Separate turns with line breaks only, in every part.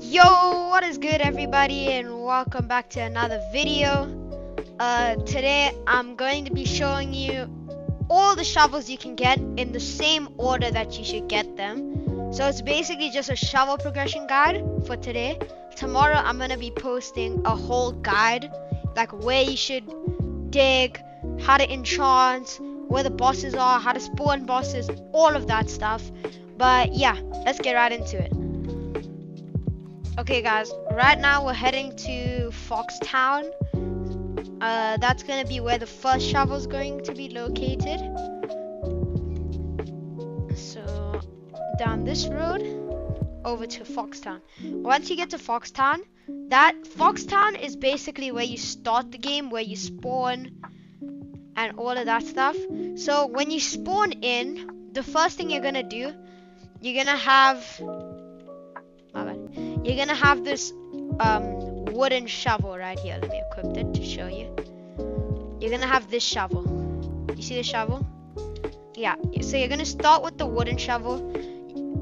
Yo, what is good everybody, and welcome back to another video. Today I'm going to be showing you all the shovels you can get in the same order that you should get them. So it's basically just a shovel progression guide for today. Tomorrow I'm going to be posting a whole guide, like where you should dig, how to enchant, where the bosses are, how to spawn bosses, all of that stuff. But yeah, let's get right into it. Okay guys, right now we're heading to Foxtown. That's gonna be where the first shovel is going to be located. So down this road over to Foxtown. Once you get to Foxtown, Foxtown is basically where you start the game, where you spawn and all of that stuff. So when you spawn in, the first thing you're gonna do, you're gonna have this wooden shovel right here. Let me equip it to show you. You're gonna have this shovel. You see the shovel? Yeah, so you're gonna start with the wooden shovel.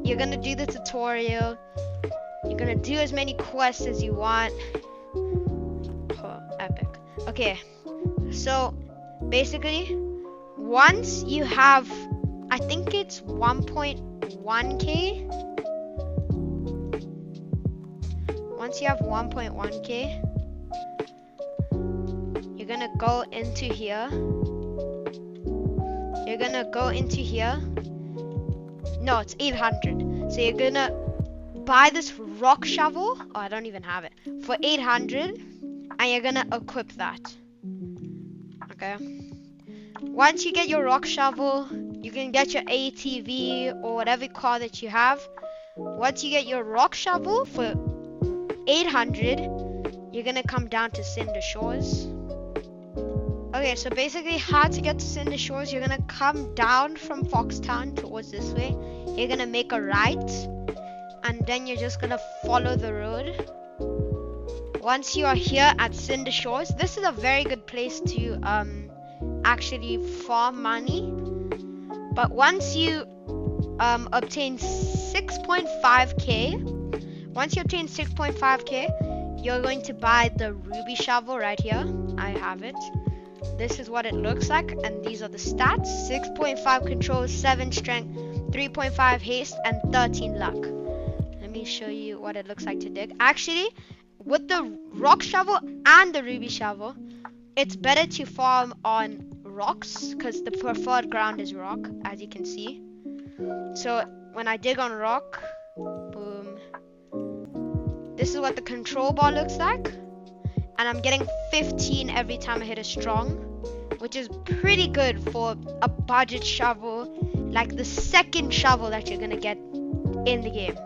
You're gonna do the tutorial. You're gonna do as many quests as you want. Oh, epic. Okay, so basically, once you have, I think it's 1.1k. Once you have 1.1k, you're gonna go into here. No, it's 800. So you're gonna buy this rock shovel. Oh, I don't even have it. For 800, and you're gonna equip that. Okay. Once you get your rock shovel, you can get your ATV or whatever car that you have. Once you get your rock shovel for 800, you're gonna come down to Cinder Shores. Okay, so basically how to get to Cinder Shores, you're gonna come down from Foxtown towards this way. You're gonna make a right, and then you're just gonna follow the road. Once you are here at Cinder Shores, this is a very good place to actually farm money. But once you obtain 6.5k, once you obtain 6.5k, you're going to buy the ruby shovel right here. I have it. This is what it looks like, and these are the stats: 6.5 control, 7 strength, 3.5 haste, and 13 luck. Let me show you what it looks like to dig. Actually, with the rock shovel and the ruby shovel, it's better to farm on rocks because the preferred ground is rock, as you can see. So when I dig on rock, boom. This is what the control bar looks like, and I'm getting 15 every time I hit a strong, which is pretty good for a budget shovel, like the second shovel that you're gonna get in the game.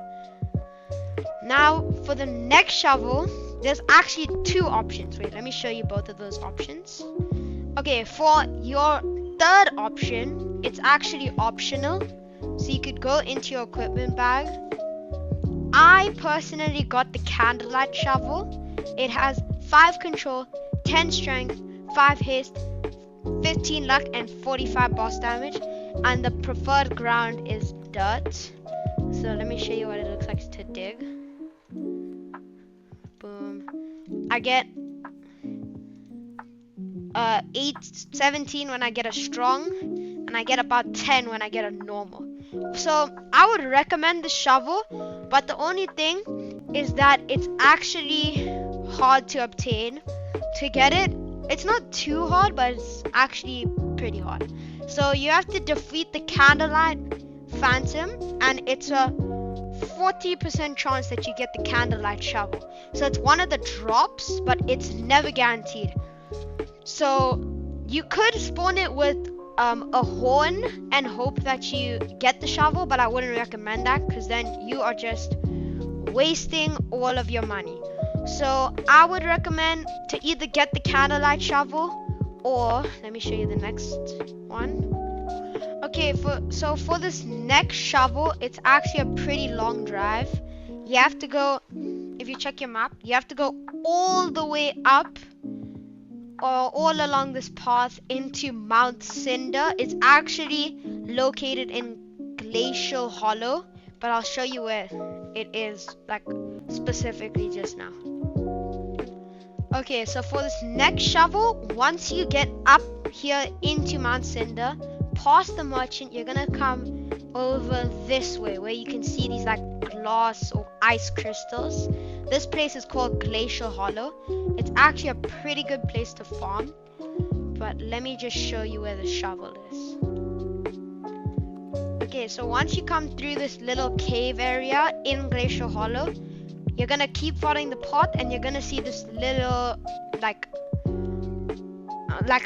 Now for the next shovel, there's actually two options. Wait, let me show you both of those options. Okay, for your third option, it's actually optional, so you could go into your equipment bag. I personally got the candlelight shovel. It has 5 control, 10 strength, 5 haste, 15 luck, and 45 boss damage. And the preferred ground is dirt. So let me show you what it looks like to dig. Boom. I get 17 when I get a strong, and I get about 10 when I get a normal. So I would recommend the shovel, but the only thing is that it's actually hard to obtain. To get it, it's not too hard, but it's actually pretty hard. So you have to defeat the candlelight phantom, and it's a 40% chance that you get the candlelight shovel. So it's one of the drops, but it's never guaranteed. So you could spawn it with a horn and hope that you get the shovel, but I wouldn't recommend that because then you are just wasting all of your money. So I would recommend to either get the candlelight shovel, or let me show you the next one. Okay, so for this next shovel, it's actually a pretty long drive. You have to go, if you check your map, you have to go all the way up or all along this path into Mount Cinder. It's actually located in Glacial Hollow, but I'll show you where it is like specifically just now. Okay, so for this next shovel, once you get up here into Mount Cinder, past the merchant, you're gonna come over this way where you can see these like glass or ice crystals. This place is called Glacial Hollow. It's actually a pretty good place to farm, but let me just show you where the shovel is. Okay, so once you come through this little cave area in Glacial Hollow, you're gonna keep following the path and you're gonna see this little like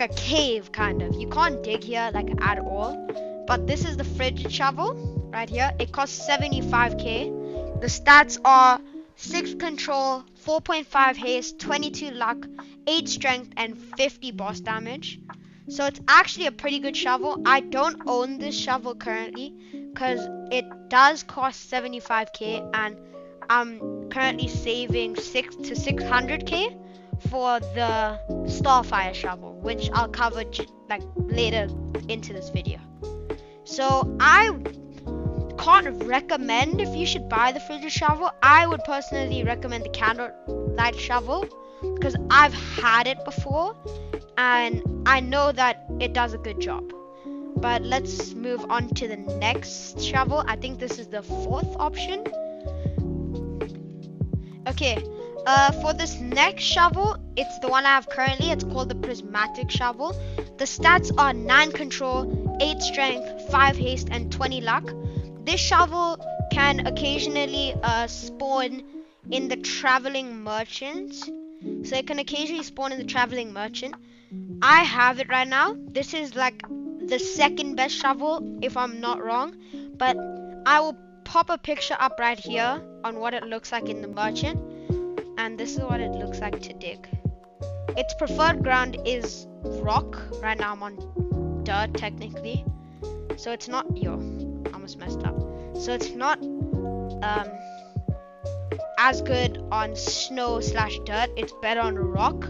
a cave kind of. You can't dig here like at all, but this is the frigid shovel right here. It costs 75k. The stats are 6 control, 4.5 haste, 22 luck, 8 strength, and 50 boss damage. So it's actually a pretty good shovel. I don't own this shovel currently because it does cost 75k, and I'm currently saving 600 to 600k for the Starfire shovel, which I'll cover like later into this video. So I can't recommend if you should buy the frigid shovel. I would personally recommend the candlelight shovel because I've had it before and I know that it does a good job. But let's move on to the next shovel. I think this is the 4th option. Okay, for this next shovel, it's the one I have currently. It's called the Prismatic Shovel. The stats are 9 control, 8 strength, 5 haste, and 20 luck. This shovel can occasionally spawn in the Traveling Merchant. So it can occasionally spawn in the Traveling Merchant. I have it right now. This is like the 2nd best shovel, if I'm not wrong. But I will pop a picture up right here on what it looks like in the merchant, and this is what it looks like to dig. Its preferred ground is rock. Right now I'm on dirt technically, so it's not I almost messed up. So it's not as good on snow / dirt. It's better on rock,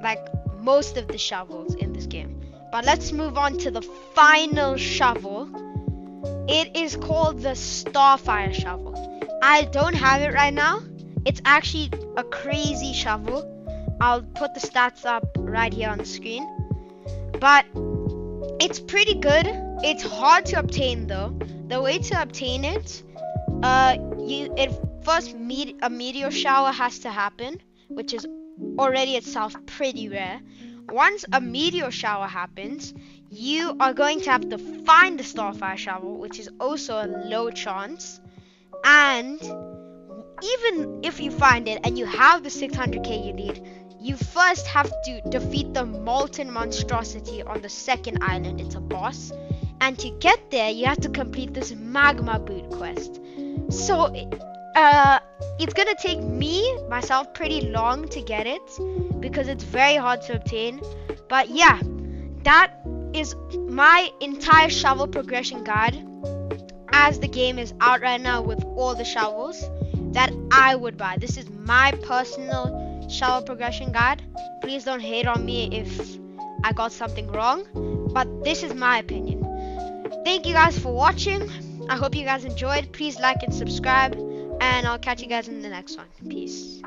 like most of the shovels in this game. But let's move on to the final shovel. It is called the Starfire shovel. I don't have it right now. It's actually a crazy shovel. I'll put the stats up right here on the screen. But it's pretty good. It's hard to obtain though. The way to obtain it, first a meteor shower has to happen, which is already itself pretty rare. Once a meteor shower happens, you are going to have to find the Starfire shovel, which is also a low chance. And even if you find it and you have the 600k you need, you first have to defeat the Molten Monstrosity on the 2nd island. It's a boss. And to get there, you have to complete this Magma Boot quest. So it's gonna take myself pretty long to get it because it's very hard to obtain. But yeah, that is my entire shovel progression guide as the game is out right now with all the shovels that I would buy. This is my personal shovel progression guide. Please don't hate on me if I got something wrong, but this is my opinion. Thank you guys for watching. I hope you guys enjoyed. Please like and subscribe, and I'll catch you guys in the next one. Peace.